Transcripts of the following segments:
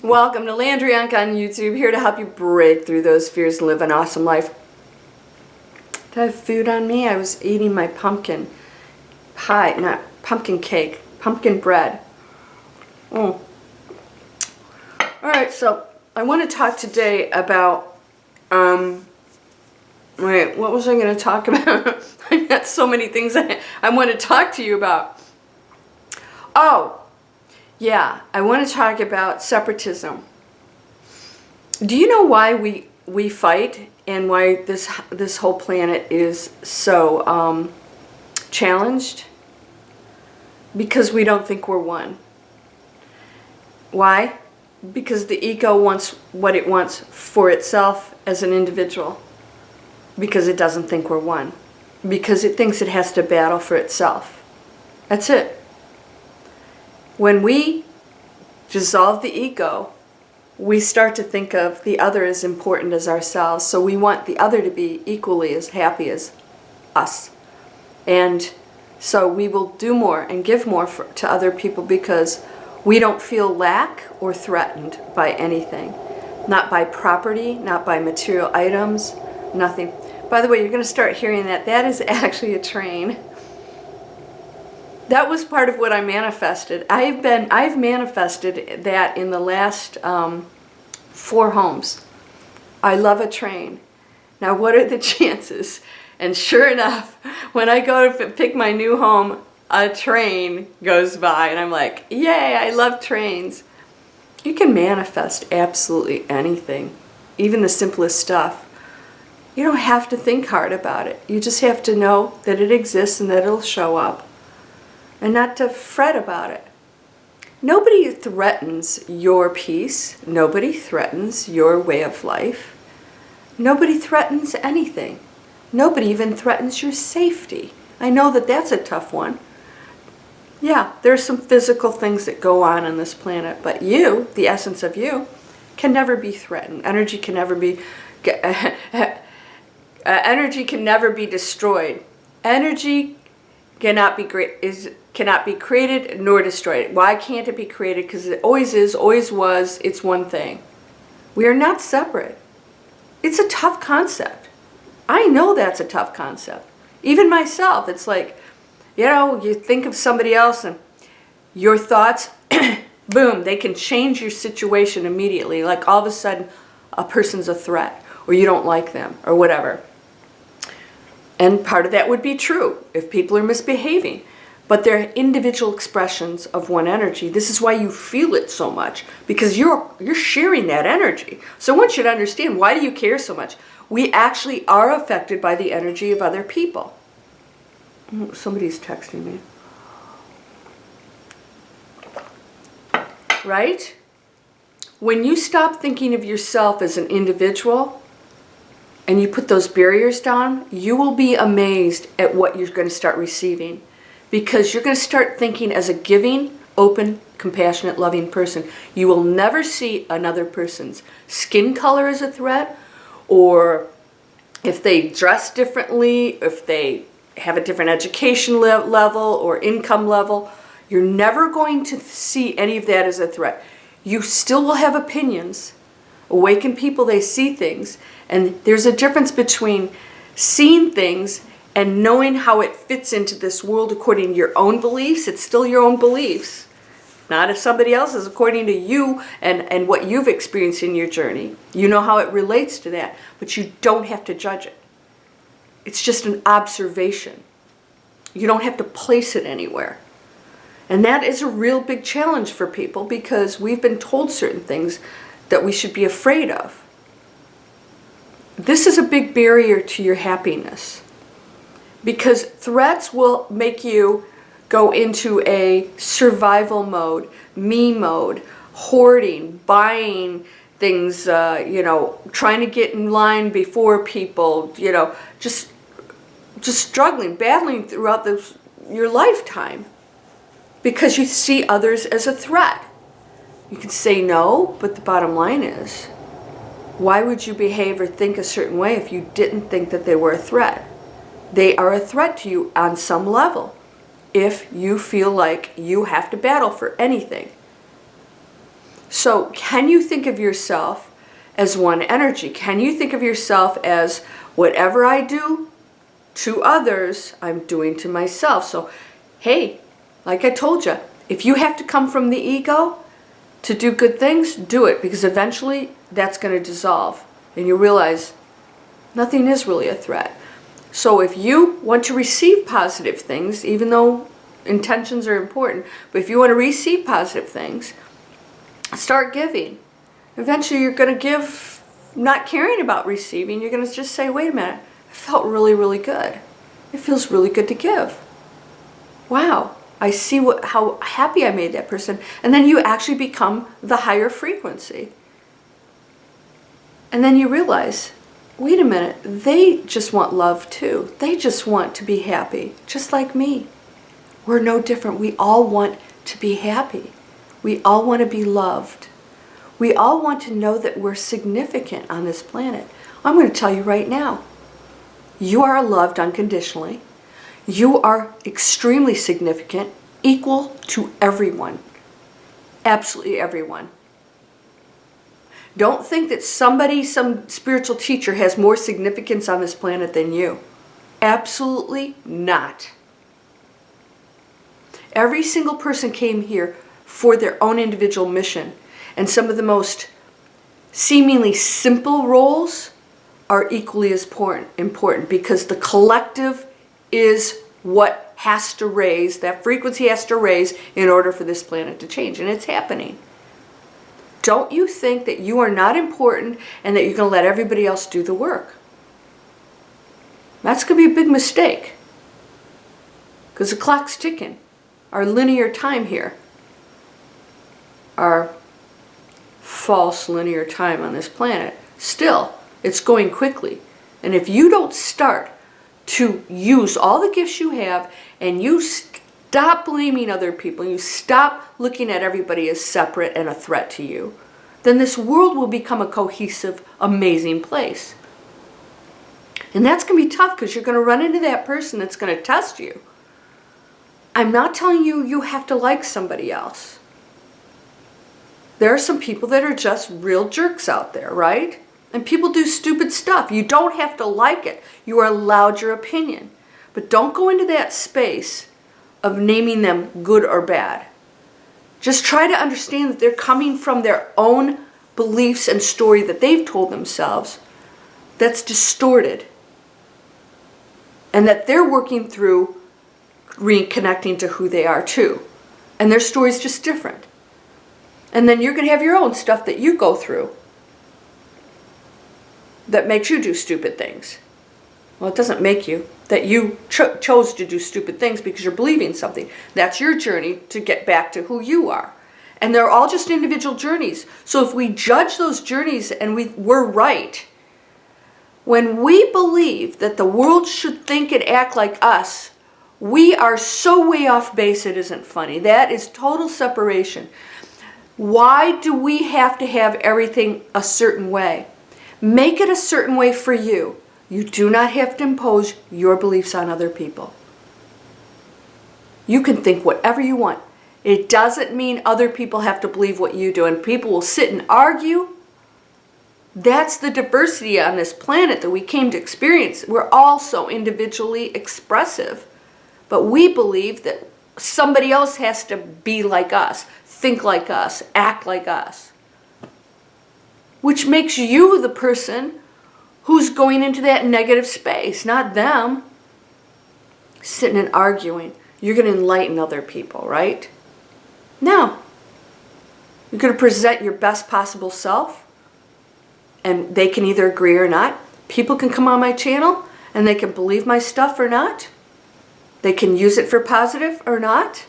Welcome to Landria on YouTube, here to help you break through those fears and live an awesome life. Did I have food on me? I was eating my pumpkin pie, not pumpkin cake, pumpkin bread. Alright, so I want to talk today about, what was I going to talk about? I've got so many things I want to talk to you about. Oh, yeah, I want to talk about separatism. Do you know why we fight and why this whole planet is so challenged? Because we don't think we're one. Why? Because the ego wants what it wants for itself as an individual. Because it doesn't think we're one. Because it thinks it has to battle for itself. That's it. When we dissolve the ego, we start to think of the other as important as ourselves. So we want the other to be equally as happy as us. And so we will do more and give more to other people because we don't feel lack or threatened by anything. Not by property, not by material items, nothing. By the way, you're going to start hearing that. That is actually a train. That was part of what I manifested. I've manifested that in the last 4 homes. I love a train. Now, what are the chances? And sure enough, when I go to pick my new home, a train goes by, and I'm like, yay, I love trains. You can manifest absolutely anything, even the simplest stuff. You don't have to think hard about it. You just have to know that it exists and that it'll show up. And not to fret about it. Nobody threatens your peace. Nobody threatens your way of life. Nobody threatens anything. Nobody even threatens your safety. I know that that's a tough one. Yeah, there's some physical things that go on this planet, but you, the essence of you, can never be threatened. Energy can never be energy can never be destroyed. Energy cannot be created nor destroyed. Why can't it be created? Because it always is, always was, it's one thing. We are not separate. It's a tough concept. I know that's a tough concept. Even myself, it's like, you think of somebody else and your thoughts, boom, they can change your situation immediately. Like all of a sudden, a person's a threat, or you don't like them, or whatever. And part of that would be true if people are misbehaving. But they're individual expressions of one energy. This is why you feel it so much, because you're sharing that energy. So one should understand, why do you care so much? We actually are affected by the energy of other people. Oh, somebody's texting me. Right? When you stop thinking of yourself as an individual, and you put those barriers down, you will be amazed at what you're going to start receiving. Because you're going to start thinking as a giving, open, compassionate, loving person. You will never see another person's skin color as a threat, or if they dress differently, if they have a different education level or income level. You're never going to see any of that as a threat. You still will have opinions. Awakened people, they see things. And there's a difference between seeing things and knowing how it fits into this world according to your own beliefs. It's still your own beliefs. Not if somebody else's, according to you and what you've experienced in your journey. You know how it relates to that, but you don't have to judge it. It's just an observation. You don't have to place it anywhere. And that is a real big challenge for people because we've been told certain things that we should be afraid of. This is a big barrier to your happiness. Because threats will make you go into a survival mode, me mode, hoarding, buying things, trying to get in line before people, just struggling, battling throughout your lifetime. Because you see others as a threat. You can say no, but the bottom line is, why would you behave or think a certain way if you didn't think that they were a threat? They are a threat to you on some level if you feel like you have to battle for anything. So can you think of yourself as one energy? Can you think of yourself as whatever I do to others, I'm doing to myself? So, hey, like I told you, if you have to come from the ego to do good things, do it, because eventually that's going to dissolve and you realize nothing is really a threat. So if you want to receive positive things, even though intentions are important, but if you want to receive positive things, start giving. Eventually you're going to give, not caring about receiving. You're going to just say, wait a minute, it felt really, really good. It feels really good to give. Wow, I see how happy I made that person. And then you actually become the higher frequency. And then you realize, wait a minute, they just want love too. They just want to be happy, just like me. We're no different. We all want to be happy. We all want to be loved. We all want to know that we're significant on this planet. I'm going to tell you right now, you are loved unconditionally. You are extremely significant, equal to everyone. Absolutely everyone. Don't think that somebody, some spiritual teacher has more significance on this planet than you. Absolutely not. Every single person came here for their own individual mission. And some of the most seemingly simple roles are equally as important because the collective is what has to raise, that frequency has to raise in order for this planet to change. And it's happening. Don't you think that you are not important and that you're going to let everybody else do the work? That's going to be a big mistake. Because the clock's ticking. Our linear time here. Our false linear time on this planet. Still, it's going quickly. And if you don't start to use all the gifts you have and you stop blaming other people, you stop looking at everybody as separate and a threat to you, then this world will become a cohesive, amazing place. And that's going to be tough because you're going to run into that person that's going to test you. I'm not telling you you have to like somebody else. There are some people that are just real jerks out there, right? And people do stupid stuff. You don't have to like it. You are allowed your opinion. But don't go into that space of naming them good or bad. Just try to understand that they're coming from their own beliefs and story that they've told themselves that's distorted. And that they're working through reconnecting to who they are too. And their story's just different. And then you're going to have your own stuff that you go through that makes you do stupid things. Well, it doesn't make you. That you chose to do stupid things because you're believing something. That's your journey to get back to who you are. And they're all just individual journeys. So if we judge those journeys and we're right, when we believe that the world should think and act like us, we are so way off base it isn't funny. That is total separation. Why do we have to have everything a certain way? Make it a certain way for you. You do not have to impose your beliefs on other people. You can think whatever you want. It doesn't mean other people have to believe what you do, and people will sit and argue. That's the diversity on this planet that we came to experience. We're all so individually expressive, but we believe that somebody else has to be like us, think like us, act like us. Which makes you the person who's going into that negative space, not them. Sitting and arguing. You're going to enlighten other people, right? No. You're going to present your best possible self, and they can either agree or not. People can come on my channel, and they can believe my stuff or not. They can use it for positive or not.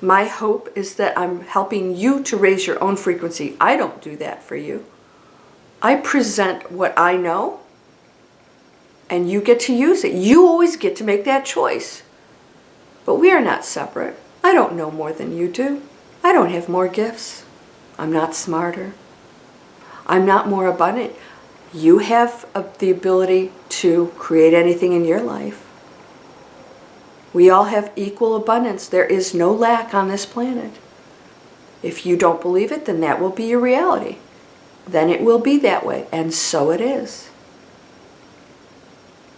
My hope is that I'm helping you to raise your own frequency. I don't do that for you. I present what I know, and you get to use it. You always get to make that choice. But we are not separate. I don't know more than you do. I don't have more gifts. I'm not smarter. I'm not more abundant. You have the ability to create anything in your life. We all have equal abundance. There is no lack on this planet. If you don't believe it, then that will be your reality. Then it will be that way, and so it is.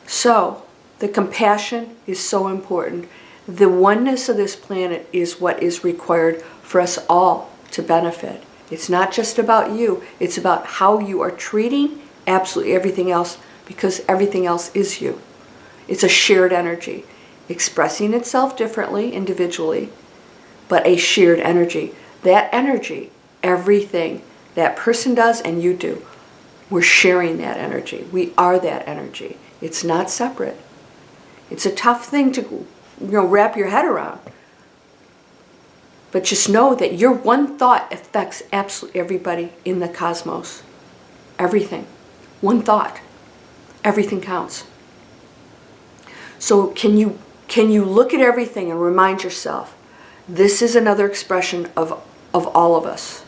So, the compassion is so important. The oneness of this planet is what is required for us all to benefit. It's not just about you. It's about how you are treating absolutely everything else, because everything else is you. It's a shared energy, expressing itself differently individually, but a shared energy. That energy, everything that person does and you do, we're sharing that energy. We are that energy. It's not separate. It's a tough thing to wrap your head around. But just know that your one thought affects absolutely everybody in the cosmos. Everything. One thought. Everything counts. So can you look at everything and remind yourself, this is another expression of all of us.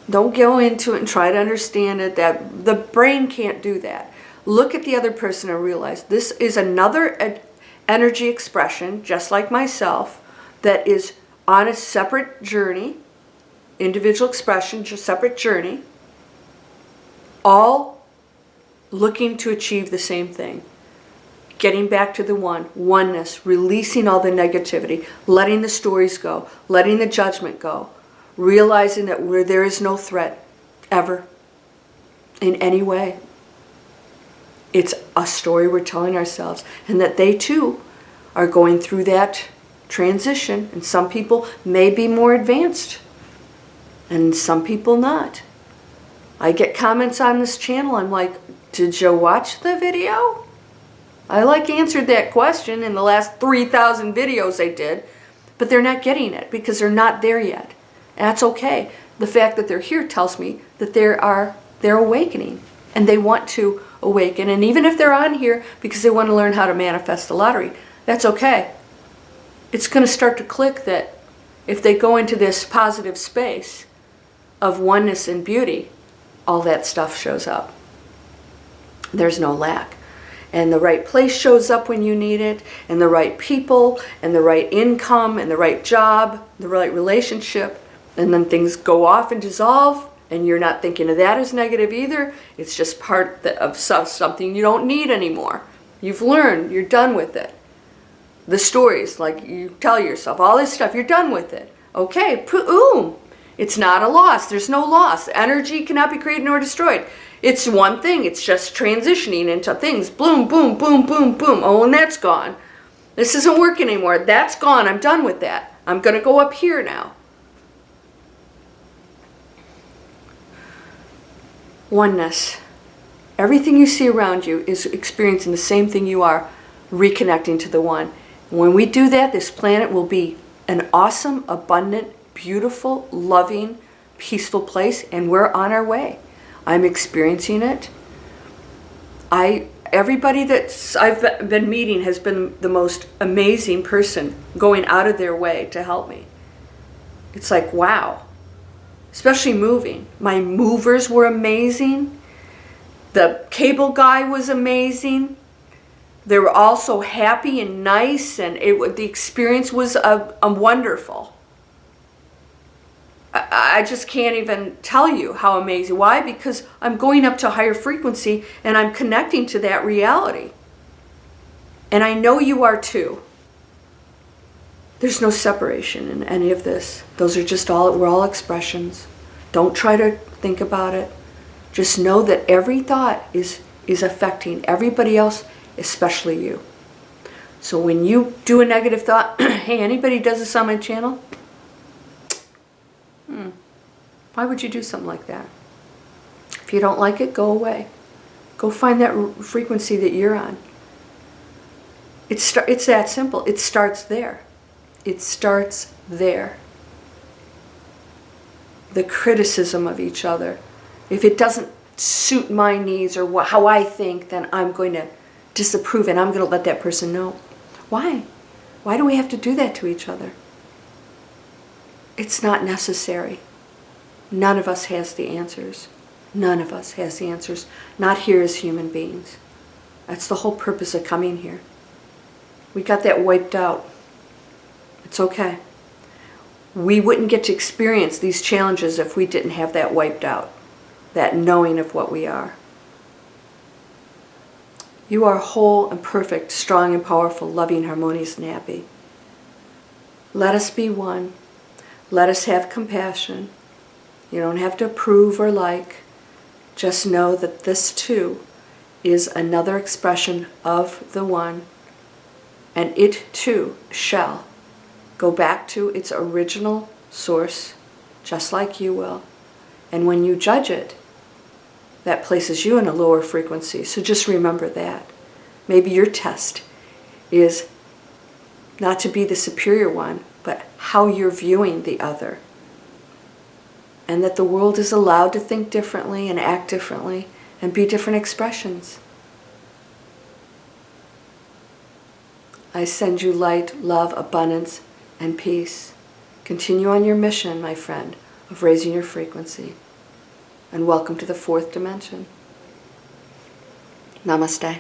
Don't go into it and try to understand it. That the brain can't do that. Look at the other person and realize this is another energy expression, just like myself, that is on a separate journey, individual expression, just separate journey, all looking to achieve the same thing. Getting back to the oneness, releasing all the negativity, letting the stories go, letting the judgment go, realizing that where there is no threat ever in any way. It's a story we're telling ourselves, and that they too are going through that transition, and some people may be more advanced and some people not. I get comments on this channel, I'm like, did you watch the video? I answered that question in the last 3,000 videos I did, but they're not getting it because they're not there yet. And that's okay. The fact that they're here tells me that they're awakening and they want to awaken. And even if they're on here because they want to learn how to manifest the lottery, that's okay. It's going to start to click that if they go into this positive space of oneness and beauty, all that stuff shows up. There's no lack. And the right place shows up when you need it, and the right people, and the right income, and the right job, the right relationship, and then things go off and dissolve, and you're not thinking of that as negative either. It's just part of something you don't need anymore. You've learned, you're done with it. The stories, like you tell yourself, all this stuff, you're done with it. Okay, boom. It's not a loss. There's no loss. Energy cannot be created nor destroyed. It's one thing. It's just transitioning into things. Boom, boom, boom, boom, boom. Oh, and that's gone. This isn't working anymore. That's gone. I'm done with that. I'm going to go up here now. Oneness. Everything you see around you is experiencing the same thing you are, reconnecting to the one. When we do that, this planet will be an awesome, abundant, beautiful, loving, peaceful place, and we're on our way. I'm experiencing it. Everybody that I've been meeting has been the most amazing person going out of their way to help me. It's like, wow. Especially moving. My movers were amazing. The cable guy was amazing. They were all so happy and nice, and the experience was wonderful. I just can't even tell you how amazing. Why? Because I'm going up to a higher frequency and I'm connecting to that reality. And I know you are too. There's no separation in any of this. Those are just we're all expressions. Don't try to think about it. Just know that every thought is affecting everybody else, especially you. So when you do a negative thought, hey, anybody does this on my channel? Why would you do something like that? If you don't like it, go away. Go find that frequency that you're on. It's that simple. It starts there. It starts there. The criticism of each other. If it doesn't suit my needs or how I think, then I'm going to disapprove and I'm going to let that person know. Why? Why do we have to do that to each other? It's not necessary. None of us has the answers. None of us has the answers. Not here as human beings. That's the whole purpose of coming here. We got that wiped out. It's okay. We wouldn't get to experience these challenges if we didn't have that wiped out, that knowing of what we are. You are whole and perfect, strong and powerful, loving, harmonious, and happy. Let us be one. Let us have compassion. You don't have to approve or like. Just know that this too is another expression of the one, and it too shall go back to its original source, just like you will. And when you judge it, that places you in a lower frequency. So just remember that. Maybe your test is not to be the superior one, but how you're viewing the other. And that the world is allowed to think differently and act differently and be different expressions. I send you light, love, abundance, and peace. Continue on your mission, my friend, of raising your frequency. And welcome to the fourth dimension. Namaste.